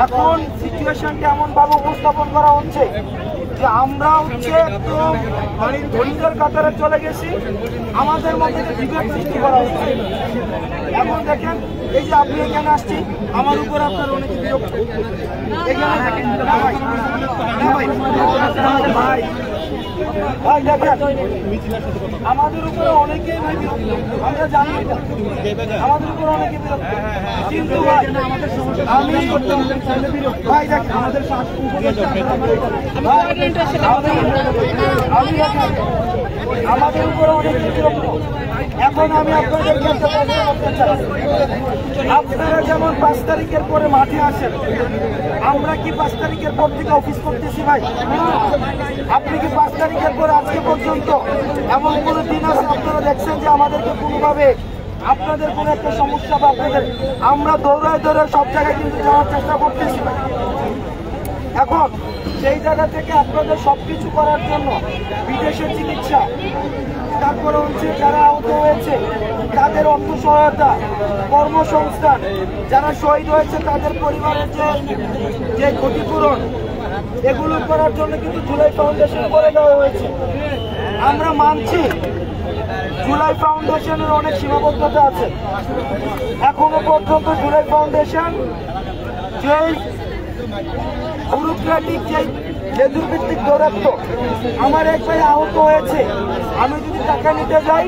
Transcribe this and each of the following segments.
এখন সিচুয়েশনটা এমন ভাবে উপস্থাপন করা হচ্ছে যে আমরা হচ্ছে একদম ধনীদের কাতারে চলে গেছি, আমাদের মধ্যে বিভেদ সৃষ্টি করা হচ্ছে। এখন দেখেন এই যে আপনি এখানে আসছি, আমার উপর আপনার অনেক বিরক্ত। ভাই ভাই দেখেন আমাদের উপরে অনেকেই ভাই বিরক্ত, আমরা জানি আমাদের উপরে অনেকে বিরক্ত, কিন্তু ভাই আমি ভাই দেখেন আমাদের উপরে অনেকে বিরক্ত। এখন আমি আপনাদেরকে একটা প্রশ্ন করতে চাই, আপনারা যেমন 5 তারিখের পরে মাঠে আসেন, আমরা কি 5 তারিখের পর থেকে অফিস করতেছি ভাই? আপনি কি 5 তারিখের পর আজকে পর্যন্ত এমন কোনো দিন আছে আপনারা দেখছেন যে আমাদেরকে কোনোভাবে আপনাদের কোনো একটা সমস্যা বা আপনাদের আমরা দৌড়ায় দৌড়ায় সব জায়গায় কিন্তু যাওয়ার চেষ্টা করতেছি ভাই। এখন সেই জায়গা থেকে আপনাদের সবকিছু করার জন্য বিদেশের চিকিৎসা, তারপরে হচ্ছে যারা আহত হয়েছে তাদের অর্থ সহায়তা, কর্মসংস্থান, যারা শহীদ হয়েছে তাদের পরিবারের যে ক্ষতিপূরণ, এগুলো করার জন্য কিন্তু জুলাই ফাউন্ডেশন করে দেওয়া হয়েছে। আমরা মানছি জুলাই ফাউন্ডেশনের অনেক সীমাবদ্ধতা আছে। এখনো পর্যন্ত জুলাই ফাউন্ডেশন যে ব্যুরোক্রেটিক যে লেজুর ভিত্তিক দৌরাত্ম, আমার এক ভাই আহত হয়েছে, আমি যদি টাকা নিতে যাই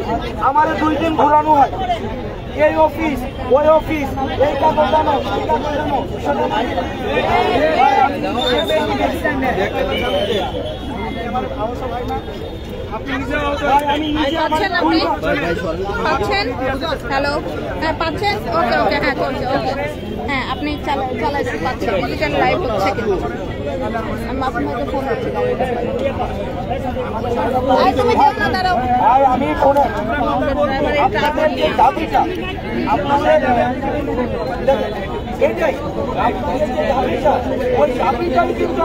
আমার 2 দিন ঘোরানো হয়, এই অফিস ওই অফিস, এই কাগজ জানো এই কাগজ জানো হ্যালো, হ্যাঁ পাচ্ছেন, ওকে ওকে, হ্যাঁ চলছে, ওকে হ্যাঁ আপনি চালাইছেন, পাচ্ছেন, এখানে লাইভ হচ্ছে, কিন্তু আমি আপনাকে ফোন করছি। তুমি যেও না, দাঁড়াও, আমি ফোনে দাবিটা আপনাদের এটাই ওই দাবিটাই কিন্তু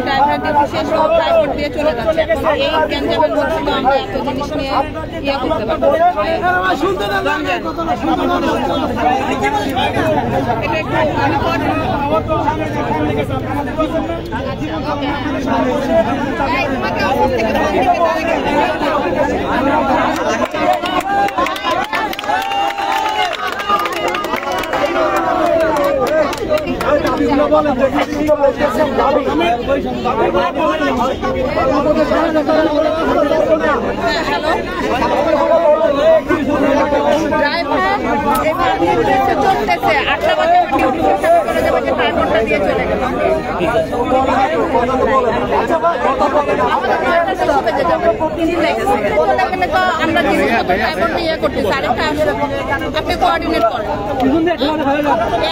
ড্রাইভার দিয়ে চলে যাচ্ছে। এই গ্যাঞ্জামের মধ্যে তো আমরা এত জিনিস নিয়ে ইয়ে করতে পারবো। চলতেছে 8টা বাজে ডিউটি করে যাবে, 5 ঘন্টা দিয়ে চলে গেল। আমরা জিনিসপত্র ড্রাইভার নিয়ে করতেছি, আরেকটা আসলে আপনি কোঅর্ডিনেট করেন।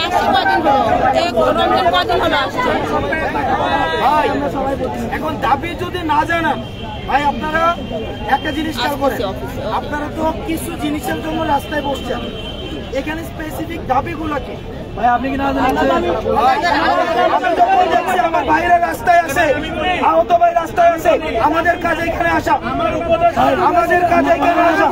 আসছে কদিন হলো, রমজান কদিন হলো আসছে। এখন দাবি যদি না জানান ভাই, আপনারা একটা জিনিস খেয়াল করেন, আপনারা তো কিছু জিনিসের জন্য রাস্তায় বসছেন, এখানে স্পেসিফিক দাবিগুলো কি ভাই আপনি কি না জানেন? আমার বাইরে রাস্তায় আছে, আহত ভাই রাস্তায় আছে, আমাদের কাজে এখানে আসা, আমাদের কাজে এখানে আসা।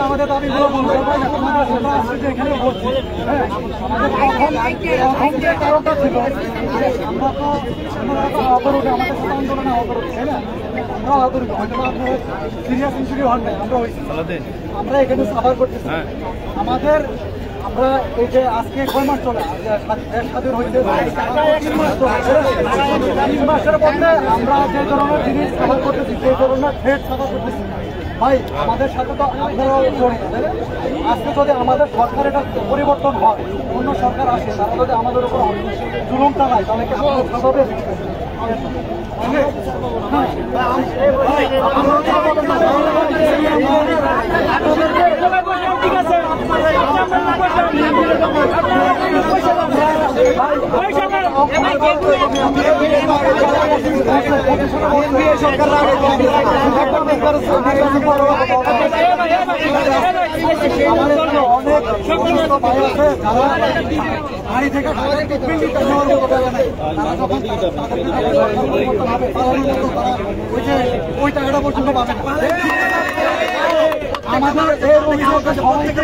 আমাদের দাবিগুলো বলবো এখানে বলছি। কারণটা ছিল আমরা তো অবরোধে আমাদের সাথে আন্দোলনে অবরোধ, তাই না? আমরা অবরোধ হয়তো আপনার সিরিয়াস ইনজুরি হন নাই, আমরা হয়েছি, আমরা এখানে সাফার করতেছি। আমাদের আমরা এই যে আজকে 6 মাস চলে স্বাধীন হইতে 3 মাসের মধ্যে আমরা যে ধরনের জিনিস সাফার করতেছি, যে ধরনের থ্রেট সাফার করতেছি, ভাই আমাদের সাথে তো আপনারাও জড়িত। আজকে যদি আমাদের সরকার এটা পরিবর্তন হয়, অন্য সরকার আসে, তারা যদি আমাদের উপর জুলুম চালায়, তাহলে কি আপনারা সাধাবে? বাড়ি থেকে ওই টাকাটা পর্যন্ত পাবে না। আমাদের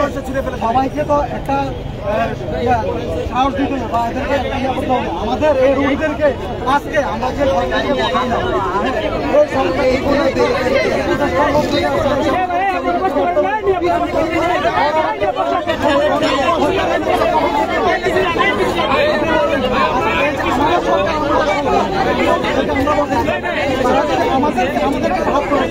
সবাইকে তো একটা সাহস দিতে হবে বা এদেরকে একটা ইয়ে করতে হবে। আমাদের এই রোগীদেরকে আজকে আমরা যে আমাদেরকে ভাব করে